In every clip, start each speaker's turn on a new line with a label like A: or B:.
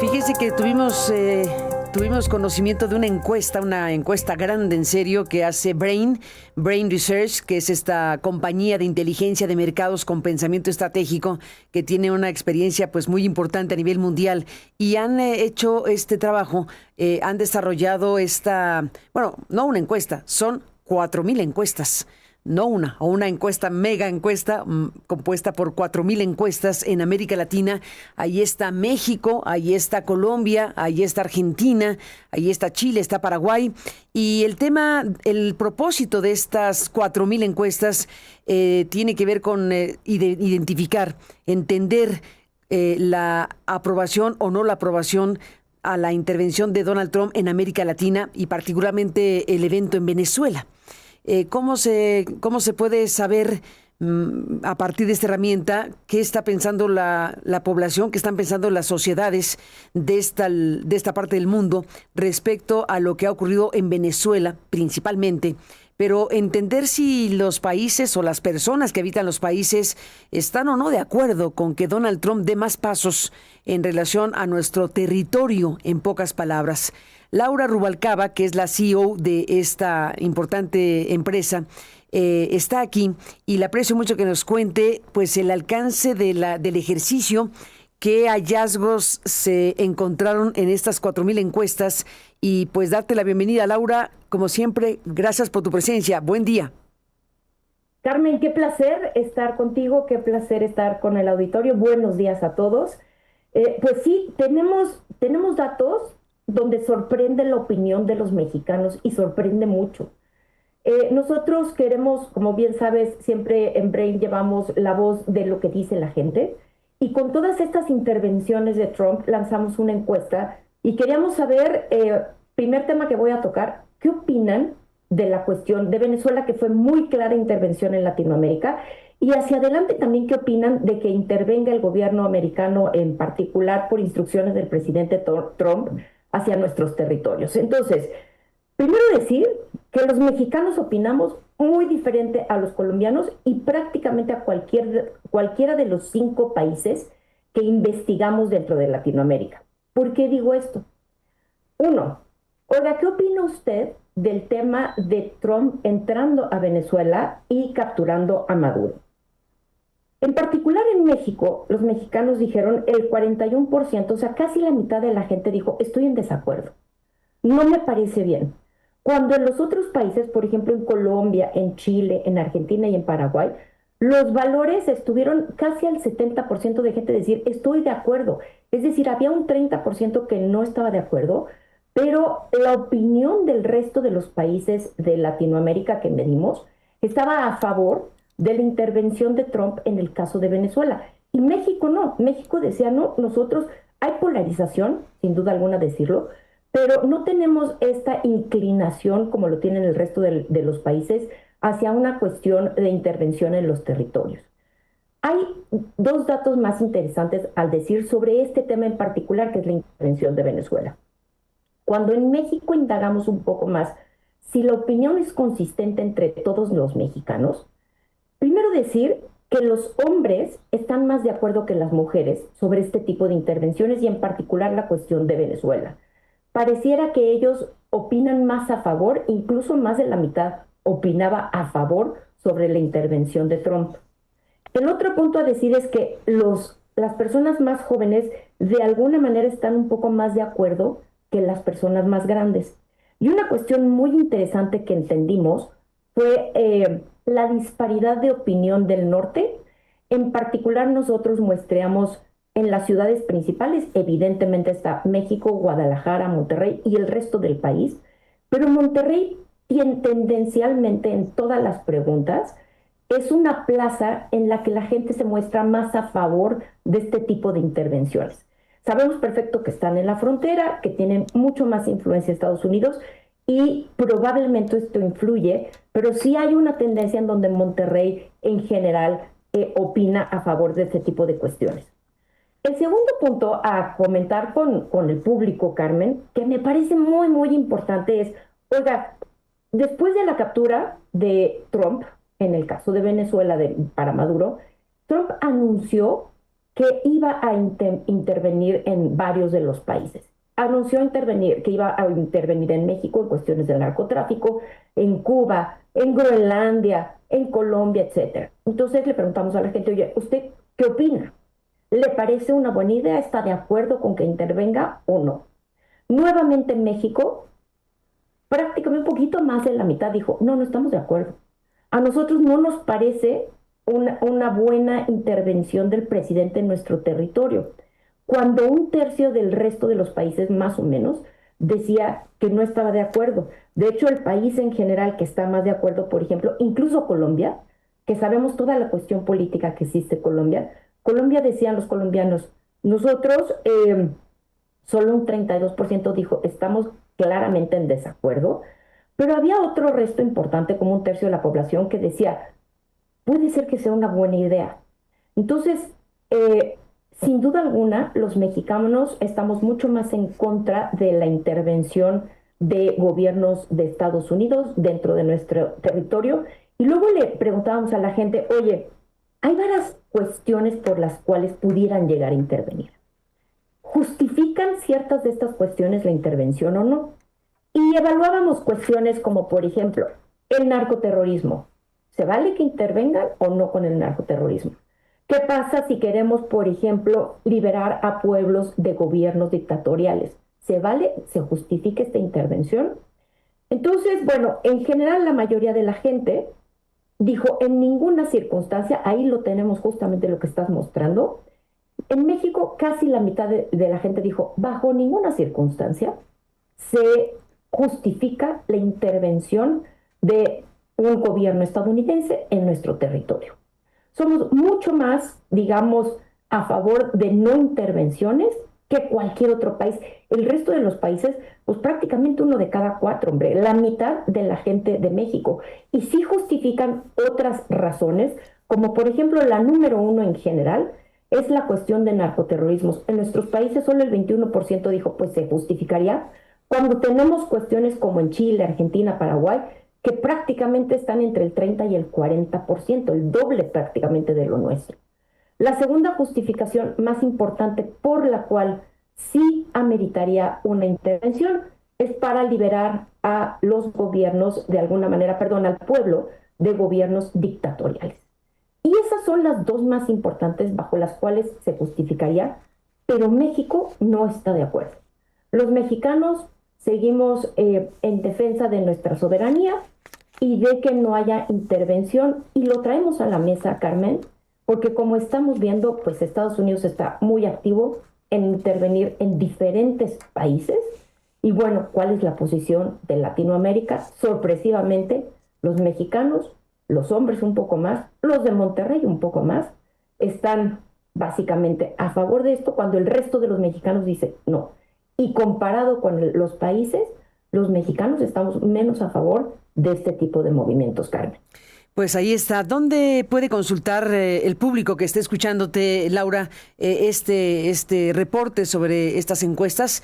A: Fíjese que tuvimos conocimiento de una encuesta grande, en serio, que hace Brain Research, que es esta compañía de inteligencia de mercados con pensamiento estratégico, que tiene una experiencia pues muy importante a nivel mundial, y han hecho este trabajo, han desarrollado no una encuesta, son 4,000 encuestas. No una encuesta, mega encuesta, compuesta por 4,000 encuestas en América Latina. Ahí está México, ahí está Colombia, ahí está Argentina, ahí está Chile, está Paraguay. Y el propósito de estas 4,000 encuestas tiene que ver con identificar, entender la aprobación o no la aprobación a la intervención de Donald Trump en América Latina y particularmente el evento en Venezuela. ¿Cómo se puede saber a partir de esta herramienta qué está pensando la población, qué están pensando las sociedades de esta parte del mundo respecto a lo que ha ocurrido en Venezuela principalmente? Pero entender si los países o las personas que habitan los países están o no de acuerdo con que Donald Trump dé más pasos en relación a nuestro territorio, en pocas palabras. Laura Rubalcaba, que es la CEO de esta importante empresa, está aquí y le aprecio mucho que nos cuente pues el alcance del ejercicio, qué hallazgos se encontraron en estas 4,000 encuestas, y pues darte la bienvenida, Laura. Como siempre, gracias por tu presencia. Buen día.
B: Carmen, qué placer estar contigo, qué placer estar con el auditorio. Buenos días a todos. Pues sí, tenemos datos donde sorprende la opinión de los mexicanos y sorprende mucho. Nosotros queremos, como bien sabes, siempre en Brain llevamos la voz de lo que dice la gente, y con todas estas intervenciones de Trump lanzamos una encuesta y queríamos saber, primer tema que voy a tocar, ¿qué opinan de la cuestión de Venezuela, que fue muy clara intervención en Latinoamérica? Y hacia adelante también, ¿qué opinan de que intervenga el gobierno americano, en particular por instrucciones del presidente Trump, hacia nuestros territorios? Entonces, primero decir que los mexicanos opinamos muy diferente a los colombianos y prácticamente a cualquiera de los 5 países que investigamos dentro de Latinoamérica. ¿Por qué digo esto? Uno, oiga, ¿qué opina usted del tema de Trump entrando a Venezuela y capturando a Maduro? En particular en México, los mexicanos dijeron el 41%, o sea, casi la mitad de la gente dijo, estoy en desacuerdo, no me parece bien. Cuando en los otros países, por ejemplo en Colombia, en Chile, en Argentina y en Paraguay, los valores estuvieron casi al 70% de gente decir, estoy de acuerdo. Es decir, había un 30% que no estaba de acuerdo, pero la opinión del resto de los países de Latinoamérica que medimos estaba a favor de la intervención de Trump en el caso de Venezuela. Y México no. México decía, no, nosotros, hay polarización, sin duda alguna decirlo, pero no tenemos esta inclinación como lo tienen el resto de los países hacia una cuestión de intervención en los territorios. Hay 2 datos más interesantes al decir sobre este tema en particular, que es la intervención de Venezuela. Cuando en México indagamos un poco más si la opinión es consistente entre todos los mexicanos, primero decir que los hombres están más de acuerdo que las mujeres sobre este tipo de intervenciones y en particular la cuestión de Venezuela. Pareciera que ellos opinan más a favor, incluso más de la mitad opinaba a favor sobre la intervención de Trump. El otro punto a decir es que las personas más jóvenes de alguna manera están un poco más de acuerdo que las personas más grandes. Y una cuestión muy interesante que entendimos fue la disparidad de opinión del norte. En particular nosotros muestreamos en las ciudades principales, evidentemente está México, Guadalajara, Monterrey y el resto del país, pero Monterrey tendencialmente en todas las preguntas es una plaza en la que la gente se muestra más a favor de este tipo de intervenciones. Sabemos perfecto que están en la frontera, que tienen mucho más influencia Estados Unidos y probablemente esto influye, pero sí hay una tendencia en donde Monterrey en general opina a favor de este tipo de cuestiones. El segundo punto a comentar con el público, Carmen, que me parece muy, muy importante es, oiga, después de la captura de Trump, en el caso de Venezuela para Maduro, Trump anunció que iba a intervenir en varios de los países. Anunció que iba a intervenir en México en cuestiones de narcotráfico, en Cuba, en Groenlandia, en Colombia, etcétera. Entonces le preguntamos a la gente, oye, ¿usted qué opina? ¿Le parece una buena idea? ¿Está de acuerdo con que intervenga o no? Nuevamente en México, prácticamente un poquito más de la mitad dijo, no estamos de acuerdo. A nosotros no nos parece una buena intervención del presidente en nuestro territorio, cuando un tercio del resto de los países, más o menos, decía que no estaba de acuerdo. De hecho, el país en general que está más de acuerdo, por ejemplo, incluso Colombia, que sabemos toda la cuestión política que existe en Colombia decían los colombianos, nosotros, solo un 32% dijo, estamos claramente en desacuerdo, pero había otro resto importante, como un tercio de la población, que decía, puede ser que sea una buena idea. Entonces, sin duda alguna, los mexicanos estamos mucho más en contra de la intervención de gobiernos de Estados Unidos dentro de nuestro territorio. Y luego le preguntábamos a la gente, oye, hay varias cuestiones por las cuales pudieran llegar a intervenir. ¿Justifican ciertas de estas cuestiones la intervención o no? Y evaluábamos cuestiones como, por ejemplo, el narcoterrorismo. ¿Se vale que intervengan o no con el narcoterrorismo? ¿Qué pasa si queremos, por ejemplo, liberar a pueblos de gobiernos dictatoriales? ¿Se vale? ¿Se justifica esta intervención? Entonces, bueno, en general la mayoría de la gente dijo, en ninguna circunstancia, ahí lo tenemos justamente lo que estás mostrando. En México casi la mitad de la gente dijo, bajo ninguna circunstancia se justifica la intervención de un gobierno estadounidense en nuestro territorio. Somos mucho más, digamos, a favor de no intervenciones que cualquier otro país. El resto de los países, pues prácticamente 1 de cada 4, hombre, la mitad de la gente de México. Y sí justifican otras razones, como por ejemplo la número 1 en general, es la cuestión de narcoterrorismo. En nuestros países solo el 21% dijo, pues se justificaría, cuando tenemos cuestiones como en Chile, Argentina, Paraguay, que prácticamente están entre el 30 y el 40%, el doble prácticamente de lo nuestro. La segunda justificación más importante por la cual sí ameritaría una intervención es para liberar a los gobiernos, de alguna manera, al pueblo de gobiernos dictatoriales. Y esas son las dos más importantes bajo las cuales se justificaría, pero México no está de acuerdo. Los mexicanos seguimos en defensa de nuestra soberanía y de que no haya intervención, y lo traemos a la mesa, Carmen, porque como estamos viendo, pues Estados Unidos está muy activo en intervenir en diferentes países. Y bueno, ¿cuál es la posición de Latinoamérica? Sorpresivamente, los mexicanos, los hombres un poco más, los de Monterrey un poco más, están básicamente a favor de esto, cuando el resto de los mexicanos dice no. Y comparado con los países, los mexicanos estamos menos a favor de este tipo de movimientos, Carmen.
A: Pues ahí está. ¿Dónde puede consultar el público que esté escuchándote, Laura, este reporte sobre estas encuestas?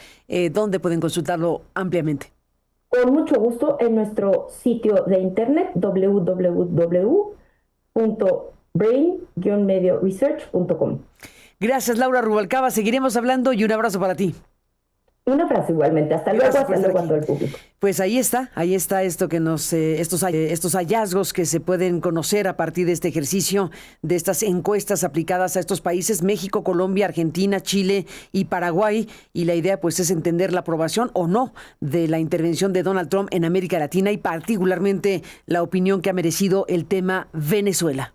A: ¿Dónde pueden consultarlo ampliamente?
B: Con mucho gusto en nuestro sitio de internet www.brain-medioresearch.com.
A: Gracias, Laura Rubalcaba. Seguiremos hablando y un abrazo para ti.
B: Un abrazo igualmente. Hasta luego, hasta luego a todo el público.
A: Pues ahí está esto que estos hallazgos que se pueden conocer a partir de este ejercicio, de estas encuestas aplicadas a estos países, México, Colombia, Argentina, Chile y Paraguay. Y la idea pues es entender la aprobación o no de la intervención de Donald Trump en América Latina y particularmente la opinión que ha merecido el tema Venezuela.